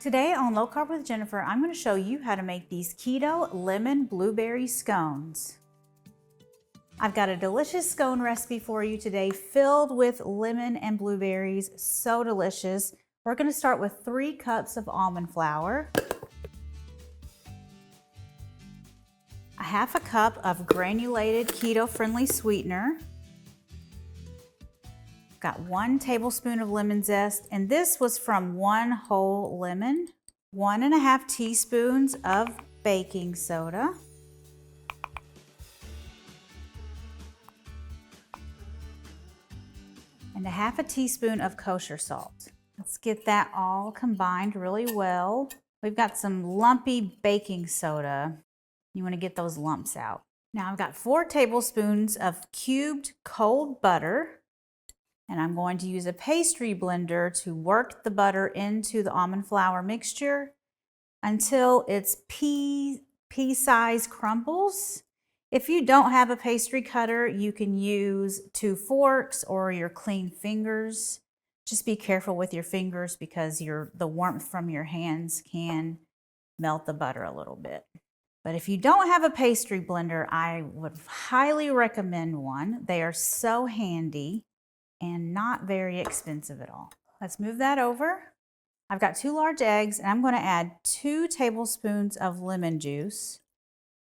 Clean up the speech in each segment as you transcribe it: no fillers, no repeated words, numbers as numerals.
Today on Low Carb with Jennifer, I'm going to show you how to make these keto lemon blueberry scones. I've got a delicious scone recipe for you today filled with lemon and blueberries. So delicious. We're going to start with 3 cups of almond flour, a half a cup of granulated keto-friendly sweetener, got 1 tablespoon of lemon zest, and this was from 1 whole lemon, 1.5 teaspoons of baking soda, and a half a teaspoon of kosher salt. Let's get that all combined really well. We've got some lumpy baking soda. You want to get those lumps out. Now I've got 4 tablespoons of cubed cold butter. And I'm going to use a pastry blender to work the butter into the almond flour mixture until it's pea-size crumbles. If you don't have a pastry cutter, you can use 2 forks or your clean fingers. Just be careful with your fingers because the warmth from your hands can melt the butter a little bit. But if you don't have a pastry blender, I would highly recommend one. They are so handy and not very expensive at all. Let's move that over. I've got 2 large eggs, and I'm going to add 2 tablespoons of lemon juice.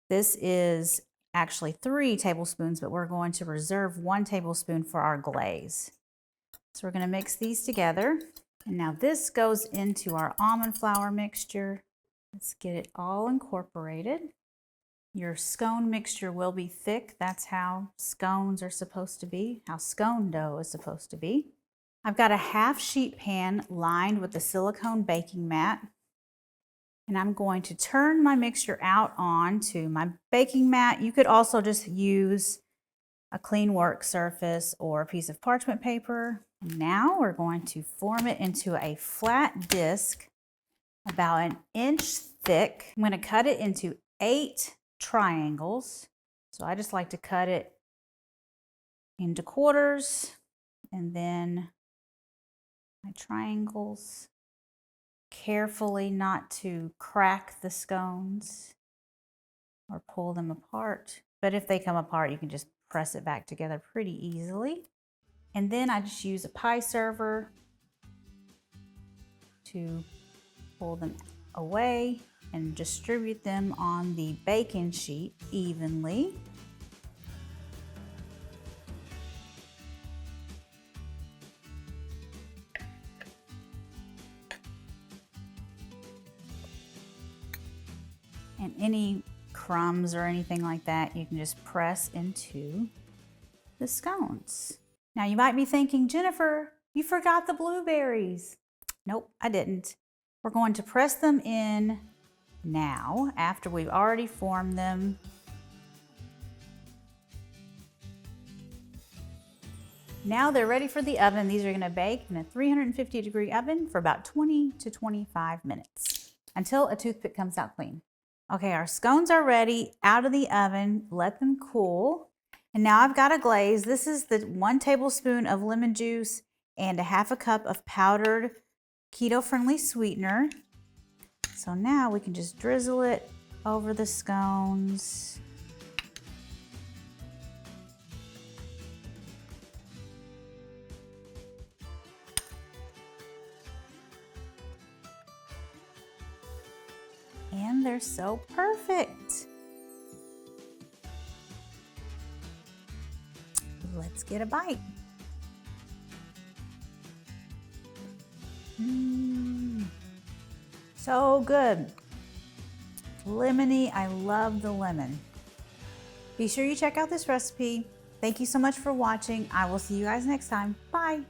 This is actually 3 tablespoons, but we're going to reserve 1 tablespoon for our glaze. So we're going to mix these together. And now this goes into our almond flour mixture. Let's get it all incorporated. Your scone mixture will be thick. That's how scones are supposed to be, how scone dough is supposed to be. I've got a half sheet pan lined with the silicone baking mat. And I'm going to turn my mixture out onto my baking mat. You could also just use a clean work surface or a piece of parchment paper. Now we're going to form it into a flat disc about 1 inch thick. I'm going to cut it into 8 triangles. So I just like to cut it into quarters and then my triangles, carefully not to crack the scones or pull them apart. But if they come apart, you can just press it back together pretty easily. And then I just use a pie server to pull them away and distribute them on the baking sheet evenly. And any crumbs or anything like that, you can just press into the scones. Now you might be thinking, Jennifer, you forgot the blueberries. Nope, I didn't. We're going to press them in now after we've already formed them. Now they're ready for the oven. These are going to bake in a 350-degree oven for about 20 to 25 minutes until a toothpick comes out clean. Okay, our scones are ready out of the oven. Let them cool. And now I've got a glaze. This is the 1 tablespoon of lemon juice and a half a cup of powdered keto-friendly sweetener. So now we can just drizzle it over the scones. And they're so perfect. Let's get a bite. So good. Lemony, I love the lemon. Be sure you check out this recipe. Thank you so much for watching. I will see you guys next time. Bye.